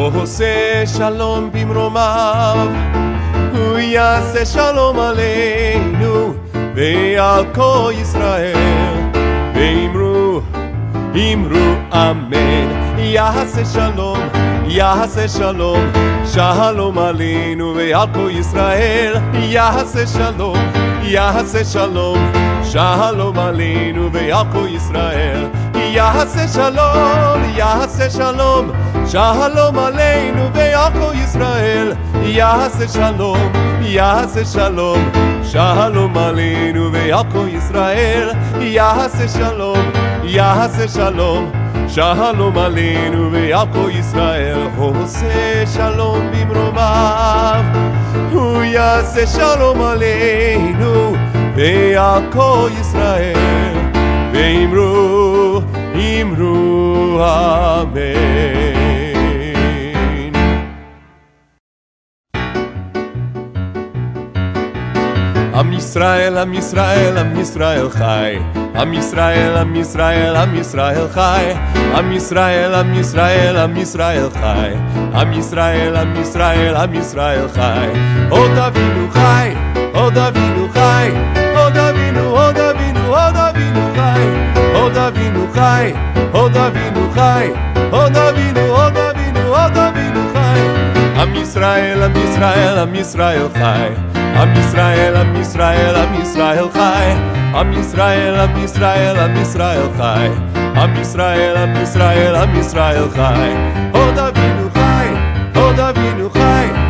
עושה שלום במרומיו, הוא יעשה שלום עלינו ועל כל ישראל. ואמרו אמן. יעשה שלום, יעשה שלום, שלום עלינו ועל כל ישראל. יעשה שלום, יעשה שלום, שלום עלינו ועל כל ישראל. יעשה שלום, יעשה שלום, שלום עלינו ועל כל ישראל. יעשה שלום, יעשה שלום, שלום עלינו ועל כל ישראל. יעשה שלום, יעשה שלום, שלום עלינו ועל כל ישראל. עושה שלום במרומיו, הוא יעשה שלום עלינו ועל כל ישראל. ואמרו אמן. עם ישראל, עם ישראל, עם ישראל חי. עם ישראל, עם ישראל, עם ישראל חי. עם ישראל, עם ישראל, עם ישראל חי. עם ישראל, עם ישראל, עם ישראל חי. עוד אבינו חי, עוד אבינו חי, עוד אבינו, עוד אבינו, עוד אבינו חי. עוד אבינו חי, עוד אבינו חי, עוד אבינו, עוד אבינו, עוד אבינו חי. עם ישראל, עם ישראל, עם ישראל חי. עם ישראל, עם ישראל, עם ישראל חי. עם ישראל, עם ישראל, עם ישראל חי. עם ישראל, עם ישראל, עם ישראל חי. עוד אבינו חי, עוד אבינו חי.